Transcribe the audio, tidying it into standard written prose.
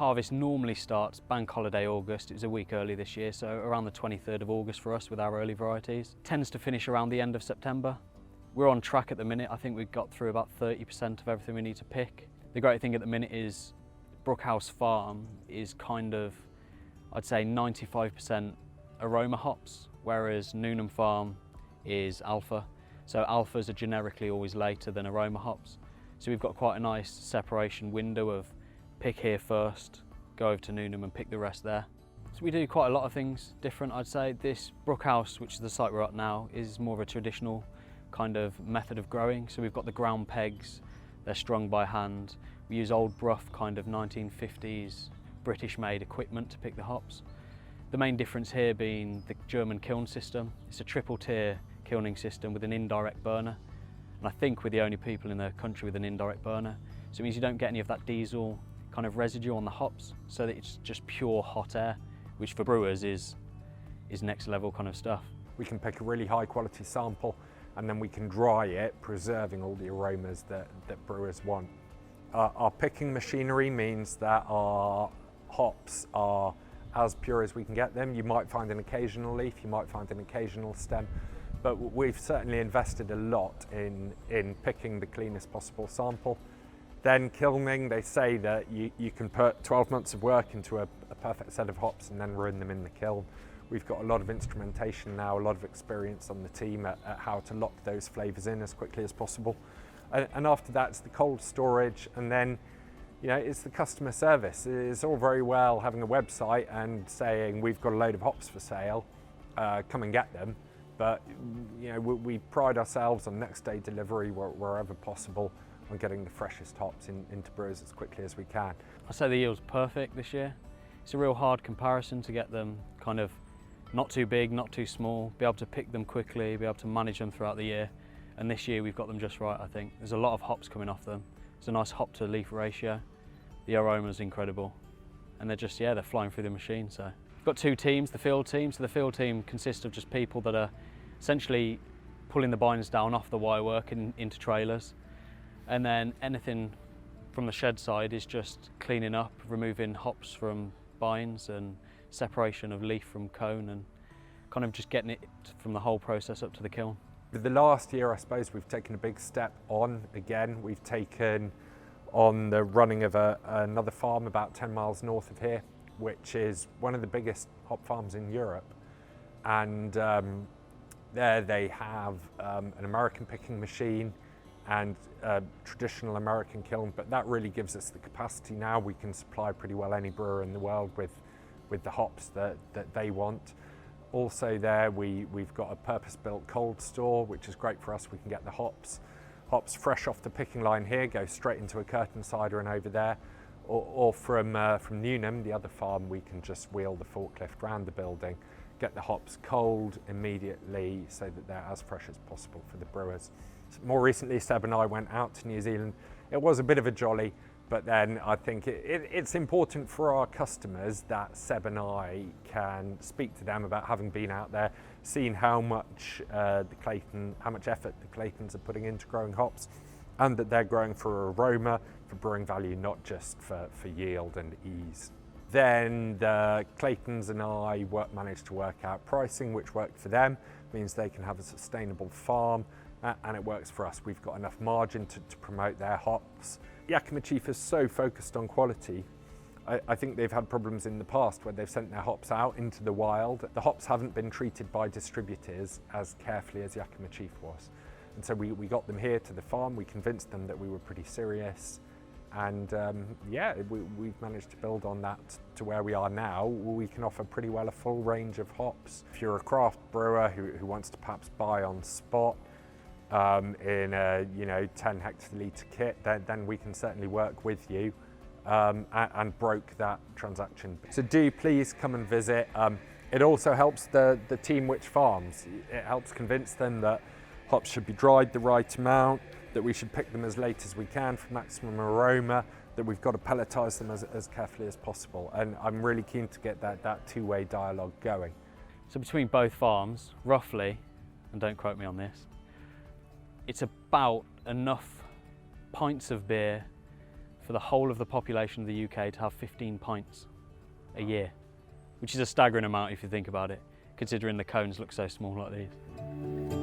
Harvest normally starts bank holiday August. It was a week early this year, so around the 23rd of August for us with our early varieties. Tends to finish around the end of September. We're on track at the minute. I think we've got through about 30% of everything we need to pick. The great thing at the minute is Brook Farm is kind of, I'd say 95% aroma hops, whereas Newnham Farm is alpha. So alphas are generically always later than aroma hops. So we've got quite a nice separation window of pick here first, go over to Newnham and pick the rest there. So we do quite a lot of things different, I'd say. This Brook House, which is the site we're at now, is more of a traditional kind of method of growing. So we've got the ground pegs, they're strung by hand. We use old Brook kind of 1950s British made equipment to pick the hops. The main difference here being the German kiln system. It's a triple tier kilning system with an indirect burner. And I think we're the only people in the country with an indirect burner. So it means you don't get any of that diesel kind of residue on the hops, so that it's just pure hot air, which for brewers is next level kind of stuff. We can pick a really high quality sample and then we can dry it, preserving all the aromas that brewers want. Our picking machinery means that our hops are as pure as we can get them. You might find an occasional leaf, you might find an occasional stem, but we've certainly invested a lot in picking the cleanest possible sample. Then kilning, they say that you can put 12 months of work into a perfect set of hops and then ruin them in the kiln. We've got a lot of instrumentation now, a lot of experience on the team at how to lock those flavours in as quickly as possible. And after that, it's the cold storage, and then it's the customer service. It's all very well having a website and saying we've got a load of hops for sale, come and get them. But we pride ourselves on next day delivery wherever possible, on getting the freshest hops into brewers as quickly as we can. I'd say the yield's perfect this year. It's a real hard comparison to get them kind of not too big, not too small, be able to pick them quickly, be able to manage them throughout the year. And this year we've got them just right, I think. There's a lot of hops coming off them. There's a nice hop to leaf ratio. The aroma's incredible. And they're just, they're flying through the machine. So we've got two teams, the field team. So the field team consists of just people that are essentially pulling the binders down off the wire work into trailers. And then anything from the shed side is just cleaning up, removing hops from binds and separation of leaf from cone, and kind of just getting it from the whole process up to the kiln. The last year, I suppose, we've taken a big step on again. We've taken on the running of another farm about 10 miles north of here, which is one of the biggest hop farms in Europe. And there they have an American picking machine and a traditional American kiln, but that really gives us the capacity now. We can supply pretty well any brewer in the world with the hops that they want. Also there, we've got a purpose-built cold store, which is great for us. We can get the hops fresh off the picking line here, go straight into a curtain cider and over there, or from Newnham, the other farm, we can just wheel the forklift around the building, get the hops cold immediately so that they're as fresh as possible for the brewers. More recently, Seb and I went out to New Zealand. It was a bit of a jolly, but then I think it's important for our customers that Seb and I can speak to them about having been out there, seeing how much effort the Claytons are putting into growing hops, and that they're growing for aroma, for brewing value, not just for yield and ease. Then the Claytons and I managed to work out pricing, which worked for them, means they can have a sustainable farm, and it works for us. We've got enough margin to promote their hops. Yakima Chief is so focused on quality. I think they've had problems in the past where they've sent their hops out into the wild. The hops haven't been treated by distributors as carefully as Yakima Chief was. And so we got them here to the farm, we convinced them that we were pretty serious. And we've managed to build on that to where we are now. We can offer pretty well a full range of hops. If you're a craft brewer who wants to perhaps buy on spot, in a 10 hectolitre kit, then we can certainly work with you and broke that transaction. So do please come and visit. It also helps the team which farms. It helps convince them that hops should be dried the right amount, that we should pick them as late as we can for maximum aroma, that we've got to pelletise them as carefully as possible. And I'm really keen to get that two-way dialogue going. So between both farms, roughly, and don't quote me on this, it's about enough pints of beer for the whole of the population of the UK to have 15 pints a year, which is a staggering amount if you think about it, considering the cones look so small like these.